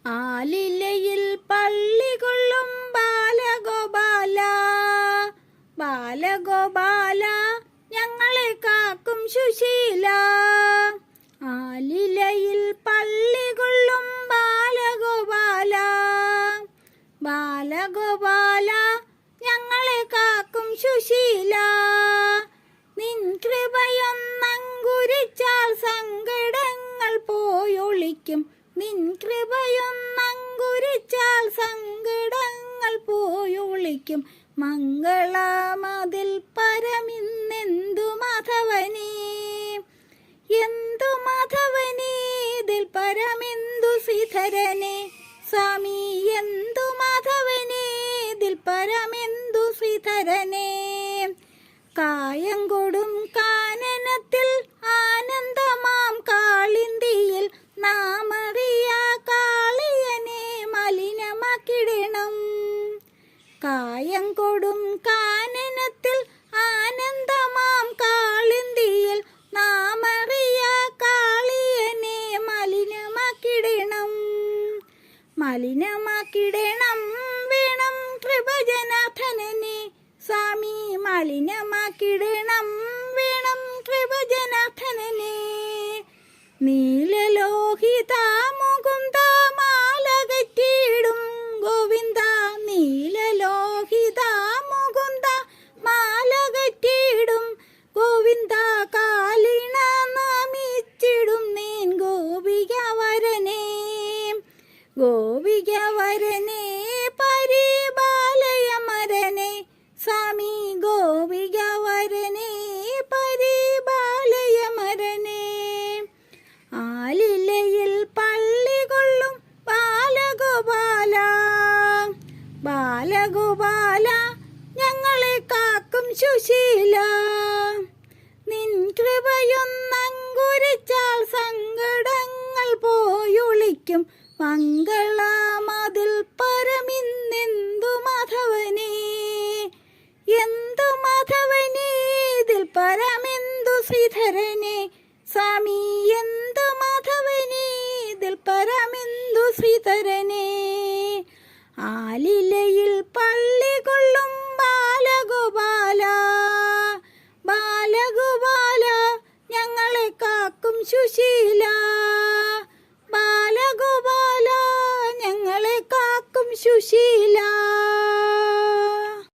ആലിലയിൽ പള്ളി കൊള്ളും ബാലഗോപാല, ബാലഗോപാല ഞങ്ങളെ കാക്കും സുശീല. ആലിലയിൽ പള്ളി കൊള്ളും ബാലഗോപാല, ബാലഗോപാല ഞങ്ങളെ കാക്കും സുശീല. നിൻ കൃപയൊന്നങ്കുരിച്ചാൽ സങ്കടങ്ങൾ പോയൊളിക്കും, നിൻ കൃപയൊന്നങ്കുരിച്ചാൽ സങ്കടങ്ങൾ പോയൊളിക്കും. മംഗളമതിൽ പരമിന്നെന്തു മാധവനേ, എന്തു മാധവനേ ഇതിൽ പരമെന്തു ശ്രീധരനെ. സ്വാമി എന്തു മാധവനേ ഇതിൽ പരമെന്തു ശ്രീധരനെ. കായംകൊടും കാനനത്തിൽ ആനന്ദമാം കാളിന്തിയിൽ നാമറിയ കാളിയനെ മലിനമാക്കിടണം. കായംകൊടും കാനനത്തിൽ ആനന്ദമാം കാളിന്തിയിൽ നാമറിയ കാളിയനെ മലിനമാക്കിടണം. മലിനമാക്കിടണം വേണം കൃപജനാഥനെ. സ്വാമി മലിനമാക്കിടണം വേണം കൃപജനാഥനെ. നീലലോഹിത മുകുന്ദ മാലകറ്റിയിടും ഗോവിന്ദ, നീലലോഹിത മുകുന്ദ മാലകറ്റിയിടും ഗോവിന്ദ. കാലിണ നാമിച്ചിടും നീൻ ഗോപിക വരനേ, ഗോപിക വരനേ പരിപാലയമരനെ. സ്വാമി ഗോപിക വരനേ പരിപാലയമരനെ. ആലിലയിൽ പള്ളി കൊള്ളും ബാലഗോപാല, ബാലഗോപാല ഞങ്ങളെ കാക്കും സുശീല. നിൻ കൃപയൊന്നങ്കുരിച്ചാൽ സങ്കടങ്ങൾ പോയൊളിക്കും. മംഗളമതിൽ പരമിന്നെന്തു മാധവനേ, എന്തു മാധവനേ ഇതിൽ പരമെന്തു ശ്രീധരനെ. സ്വാമി എന്തു മാധവനേ ഇതിൽ പരമെന്തു ശ്രീധരനെ. ആലിലയിൽ പള്ളി കൊള്ളും ബാലഗോപാല, ബാലഗോപാല ഞങ്ങളെ കാക്കും സുശീല. ബാലഗോപാല ഞങ്ങളെ കാക്കും സുശീല.